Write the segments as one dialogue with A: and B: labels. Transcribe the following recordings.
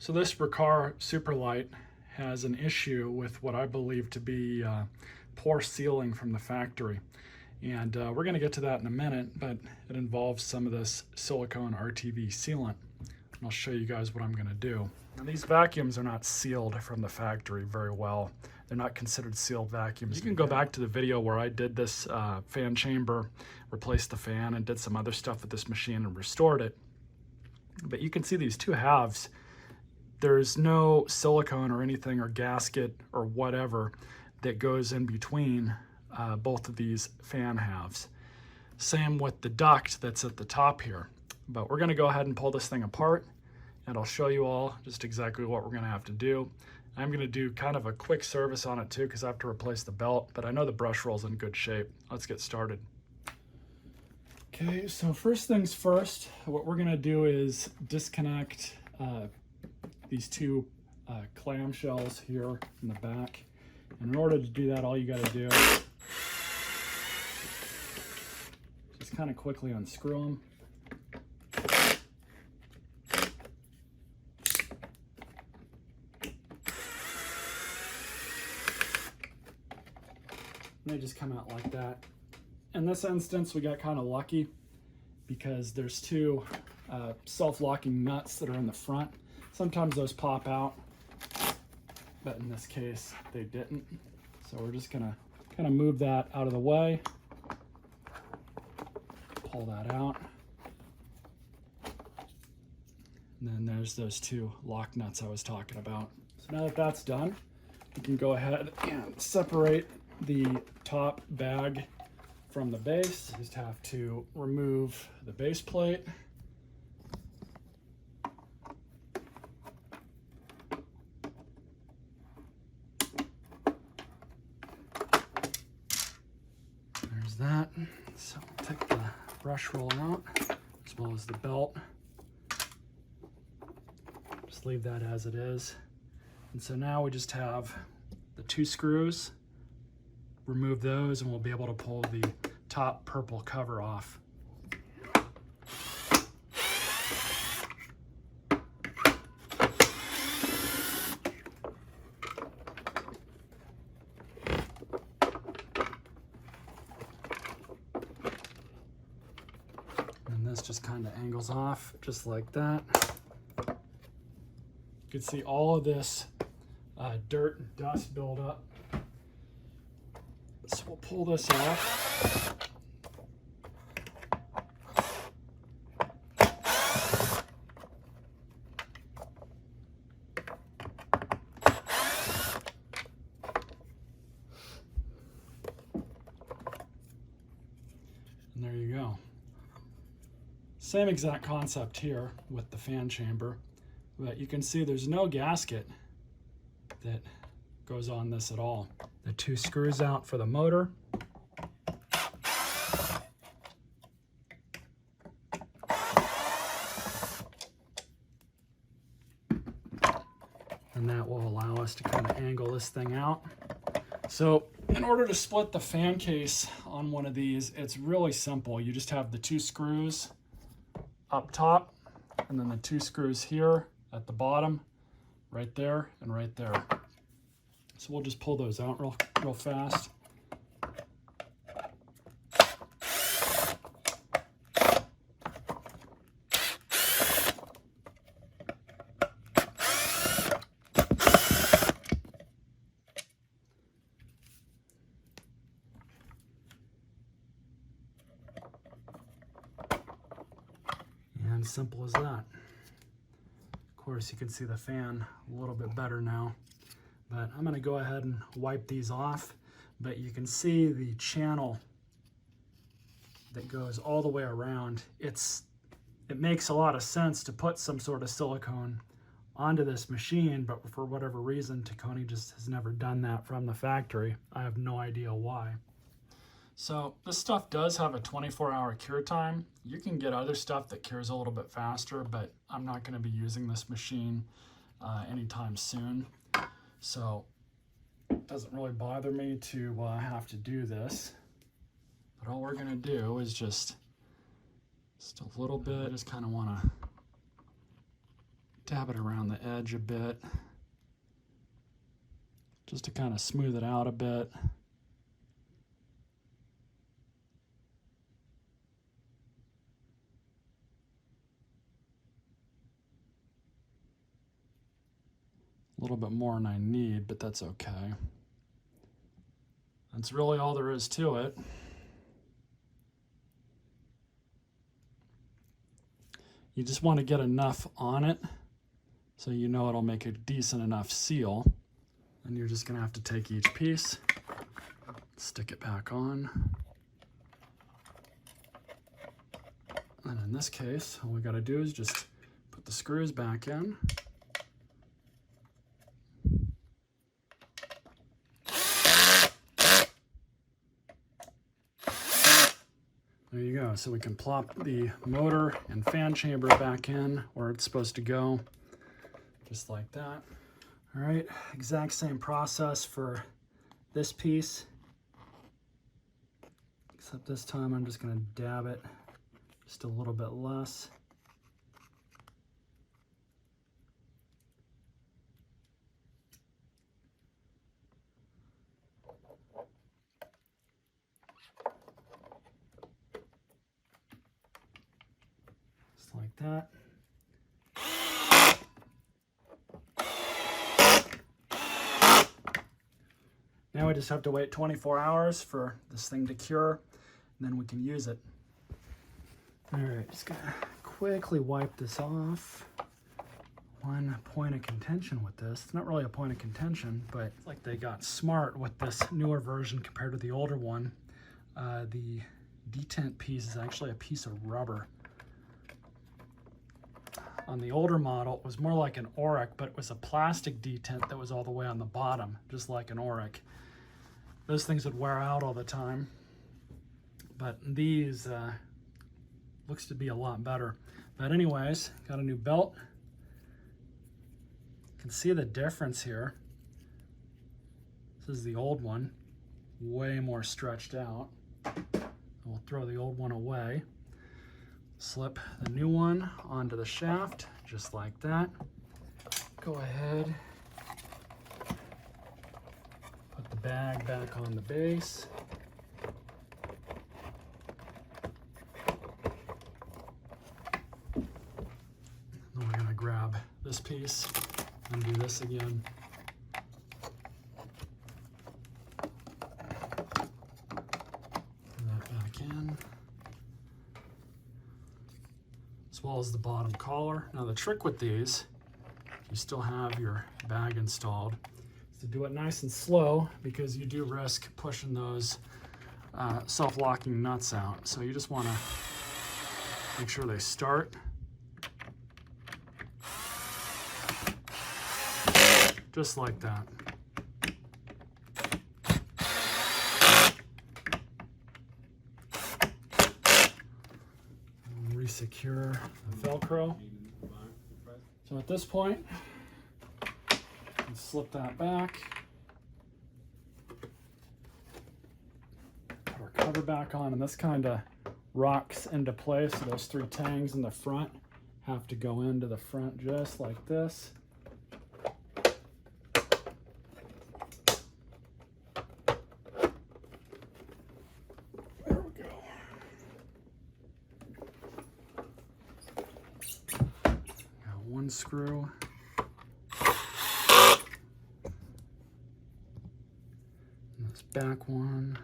A: So this Riccar Supralite has an issue with what I believe to be poor sealing from the factory. And we're going to get to that in a minute, but it involves some of this silicone RTV sealant. And I'll show you guys what I'm going to do. Now, these vacuums are not sealed from the factory very well. They're not considered sealed vacuums. You can go back to the video where I did this fan chamber, replaced the fan, and did some other stuff with this machine and restored it. But you can see these two halves. There's no silicone or anything or gasket or whatever that goes in between both of these fan halves. Same with the duct that's at the top here. But we're going to go ahead and pull this thing apart, and I'll show you all just exactly what we're going to have to do. I'm going to do kind of a quick service on it too, because I have to replace the belt, but I know the brush roll's in good shape. Let's get started. Okay, so first things first, what we're going to do is disconnect these two clamshells here in the back. And in order to do that, all you got to do is just kind of quickly unscrew them. And they just come out like that. In this instance, we got kind of lucky because there's two self-locking nuts that are in the front. Sometimes those pop out, but in this case, they didn't. So we're just gonna kind of move that out of the way, pull that out. And then there's those two lock nuts I was talking about. So now that that's done, we can go ahead and separate the top bag from the base. You just have to remove the base plate. There's that. So I'll take the brush roll out, as well as the belt. Just leave that as it is. And so now we just have the two screws. Remove those and we'll be able to pull the top purple cover off. And this just kind of angles off just like that. You can see all of this dirt and dust build up. So we'll pull this off. And there you go. Same exact concept here with the fan chamber, but you can see there's no gasket that goes on this at all. The two screws out for the motor. And that will allow us to kind of angle this thing out. So in order to split the fan case on one of these, it's really simple. You just have the two screws up top, and then the two screws here at the bottom, right there and right there. So we'll just pull those out real fast. And simple as that. Of course, you can see the fan a little bit better now. But I'm going to go ahead and wipe these off. But you can see the channel that goes all the way around. It makes a lot of sense to put some sort of silicone onto this machine, but for whatever reason, Taconi just has never done that from the factory. I have no idea why. So this stuff does have a 24-hour cure time. You can get other stuff that cures a little bit faster, but I'm not going to be using this machine anytime soon. So it doesn't really bother me to have to do this. But all we're going to do is just a little bit. I just kind of want to dab it around the edge a bit, just to kind of smooth it out a bit. A little bit more than I need, but that's okay. That's really all there is to it. You just want to get enough on it so you know it'll make a decent enough seal. And you're just going to have to take each piece, stick it back on. And in this case, all we got to do is just put the screws back in. There you go. So we can plop the motor and fan chamber back in where it's supposed to go, just like that. All right, exact same process for this piece, except this time I'm just going to dab it just a little bit less. Just like that. Now we just have to wait 24 hours for this thing to cure, and then we can use it. All right, just gonna quickly wipe this off. One point of contention with this, it's not really a point of contention, but it's like they got smart with this newer version compared to the older one. The detent piece is actually a piece of rubber. On the older model, it was more like an Auric, but it was a plastic detent that was all the way on the bottom, just like an Auric. Those things would wear out all the time, but these looks to be a lot better. But anyways, got a new belt. You can see the difference here. This is the old one, way more stretched out. We'll throw the old one away. Slip the new one onto the shaft, just like that. Go ahead, put the bag back on the base. Then we're gonna grab this piece and do this again. Put that back in, as well as the bottom collar. Now the trick with these, if you still have your bag installed, is to do it nice and slow, because you do risk pushing those self-locking nuts out. So you just want to make sure they start. Just like that. Resecure the Velcro. So at this point, let's slip that back. Put our cover back on, and this kind of rocks into place. So those three tangs in the front have to go into the front just like this. One screw. And this back one.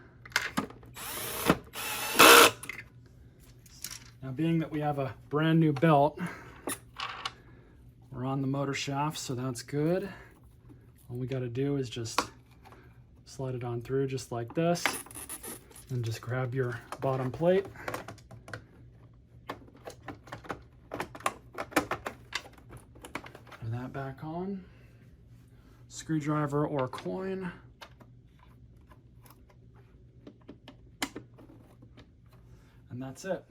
A: Now, being that we have a brand new belt, we're on the motor shaft, so that's good. All we got to do is just slide it on through just like this, and just grab your bottom plate. That back on, screwdriver or coin, and that's it.